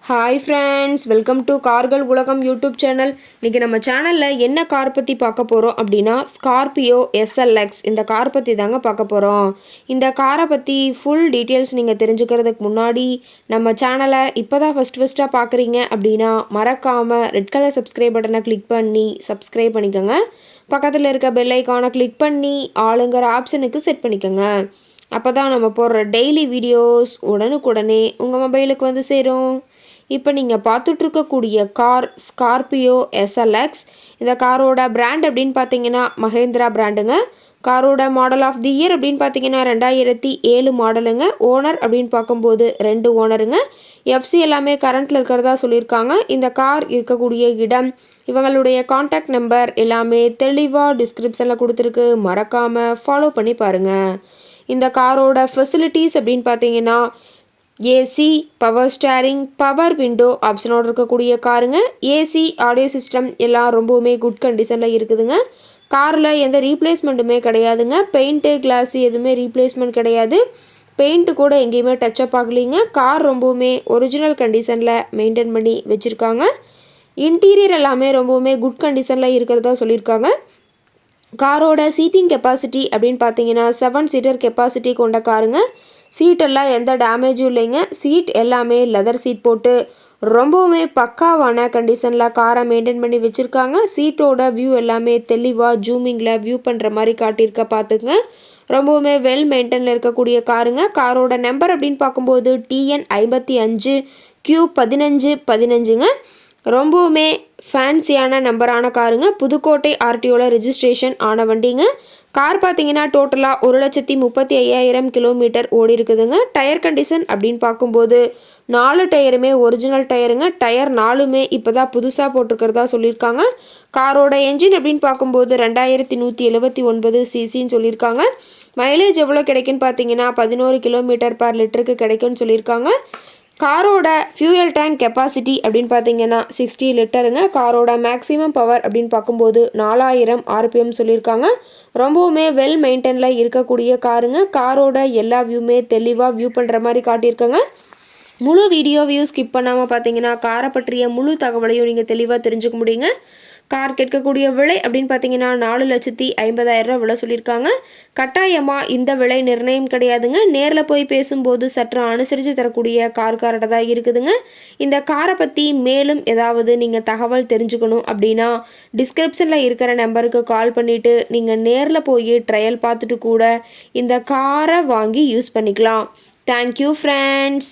Hi friends, welcome to கார்கள் உலகம் YouTube channel. இன்றைக்கி நம்ம சேனலில் என்ன கார் பற்றி பார்க்க போகிறோம் அப்படின்னா ஸ்கார்பியோ எஸ்எல்எக்ஸ் இந்த கார் பற்றி தாங்க பார்க்க போகிறோம். இந்த காரை பற்றி ஃபுல் டீட்டெயில்ஸ் நீங்கள் தெரிஞ்சுக்கிறதுக்கு முன்னாடி நம்ம சேனலை இப்போ தான் ஃபஸ்ட்டாக பார்க்குறீங்க அப்படின்னா மறக்காமல் ரெட் கலர் சப்ஸ்கிரைப் பட்டனை கிளிக் பண்ணி சப்ஸ்கிரைப் பண்ணிக்கோங்க. பக்கத்தில் இருக்க பெல் ஐக்கானை கிளிக் பண்ணி ஆளுங்கிற ஆப்ஷனுக்கு செட் பண்ணிக்கோங்க. அப்போ தான் நம்ம போடுற டெய்லி வீடியோஸ் உடனுக்குடனே உங்கள் மொபைலுக்கு வந்து சேரும். இப்போ நீங்கள் பார்த்துட்ருக்கக்கூடிய கார் ஸ்கார்பியோ எஸ்எல்எக்ஸ். இந்த காரோட பிராண்ட் அப்படின்னு பார்த்தீங்கன்னா மஹேந்திரா பிராண்டுங்க. காரோட மாடல் ஆஃப் தி இயர் அப்படின்னு பார்த்தீங்கன்னா 2007 மாடலுங்க. ஓனர் அப்படின்னு பார்க்கும்போது 2 ஓனருங்க. எஃப்சி எல்லாமே கரண்ட்டில் இருக்கிறதா சொல்லியிருக்காங்க. இந்த கார் இருக்கக்கூடிய இடம், இவங்களுடைய காண்டாக்ட் நம்பர் எல்லாமே தெளிவாக டிஸ்கிரிப்ஷனில் கொடுத்துருக்கு. மறக்காமல் ஃபாலோ பண்ணி பாருங்கள். இந்த காரோட ஃபெசிலிட்டிஸ் அப்படின்னு பார்த்தீங்கன்னா AC, power steering, power window ஆப்ஷனோடு இருக்கக்கூடிய காருங்க. ஏசி, ஆடியோ சிஸ்டம் எல்லாம் ரொம்பவுமே குட் கண்டிஷனில் இருக்குதுங்க. காரில் எந்த ரீப்ளேஸ்மெண்ட்டுமே கிடையாதுங்க. பெயிண்ட்டு, கிளாஸு எதுவுமே ரீப்ளேஸ்மெண்ட் கிடையாது. பெயிண்ட்டு கூட எங்கேயுமே டச்சப் ஆகலைங்க. கார் ரொம்பவுமே ஒரிஜினல் கண்டிஷனில் மெயின்டைன் பண்ணி வச்சுருக்காங்க. இன்டீரியர் எல்லாமே ரொம்பவுமே குட் கண்டிஷனில் இருக்கிறதா சொல்லியிருக்காங்க. காரோட சீட்டிங் கெப்பாசிட்டி அப்படின்னு பார்த்தீங்கன்னா 7 சீட்டர் கெப்பாசிட்டி கொண்ட காருங்க. சீட்டெல்லாம் எந்த டேமேஜும் இல்லைங்க. சீட் எல்லாமே லெதர் சீட் போட்டு ரொம்பவுமே பக்காவான கண்டிஷனில் காரை மெயின்டைன் பண்ணி வச்சுருக்காங்க. சீட்டோட வியூ எல்லாமே தெளிவாக ஜூமிங்கில் வியூ பண்ணுற மாதிரி காட்டியிருக்க பார்த்துக்குங்க. ரொம்பவுமே வெல் மெயின்டைனில் இருக்கக்கூடிய காருங்க. காரோட நம்பர் அப்படின்னு பார்க்கும்போது TN 55 Q1515ங்க. ரொம்பவுமே ஃபேன்சியான நம்பரான காருங்க. புதுக்கோட்டை RTOவில் ரெஜிஸ்ட்ரேஷன் ஆன வண்டிங்க. கார் பார்த்தீங்கன்னா டோட்டலாக 1,35,000 கிலோமீட்டர் ஓடி இருக்குதுங்க. டயர் கண்டிஷன் அப்படின்னு பார்க்கும்போது 4 டயருமே ஒரிஜினல் டயருங்க. டயர் 4மே இப்போ தான் புதுசாக போட்டிருக்கிறதா சொல்லியிருக்காங்க. காரோட என்ஜின் அப்படின்னு பார்க்கும்போது 2179 சிசின்னு சொல்லியிருக்காங்க. மைலேஜ் எவ்வளோ கிடைக்குன்னு பார்த்தீங்கன்னா 11 கிலோமீட்டர் பர் லிட்டருக்கு கிடைக்கும்னு சொல்லியிருக்காங்க. காரோட ஃபியூயல் டேங்க் கெப்பாசிட்டி அப்படின்னு பார்த்தீங்கன்னா 60 லிட்டருங்க. காரோட மேக்ஸிமம் பவர் அப்படின்னு பார்க்கும்போது 4000 RPM சொல்லியிருக்காங்க. ரொம்பவுமே வெல் மெயின்டைனில் இருக்கக்கூடிய காருங்க. காரோட எல்லா வியூமே தெளிவாக வியூ பண்ணுற மாதிரி காட்டியிருக்காங்க. முழு வீடியோவையும் ஸ்கிப் பண்ணாமல் பார்த்தீங்கன்னா காரை பற்றிய முழு தகவலையும் நீங்கள் தெளிவாக தெரிஞ்சுக்க முடியுங்க. கார் கேட்கக்கூடிய விலை அப்படின்னு பார்த்தீங்கன்னா 4,50,000 விலை சொல்லியிருக்காங்க. கட்டாயமாக இந்த விலை நிர்ணயம் கிடையாதுங்க. நேரில் போய் பேசும்போது சற்று அனுசரித்து தரக்கூடிய கார்கிட்ட தான் இருக்குதுங்க. இந்த காரை பற்றி மேலும் ஏதாவது நீங்கள் தகவல் தெரிஞ்சுக்கணும் அப்படின்னா டிஸ்கிரிப்ஷனில் இருக்கிற நம்பருக்கு கால் பண்ணிவிட்டு நீங்கள் நேரில் போய் ட்ரையல் பார்த்துட்டு கூட இந்த காரை வாங்கி யூஸ் பண்ணிக்கலாம். Thank you friends.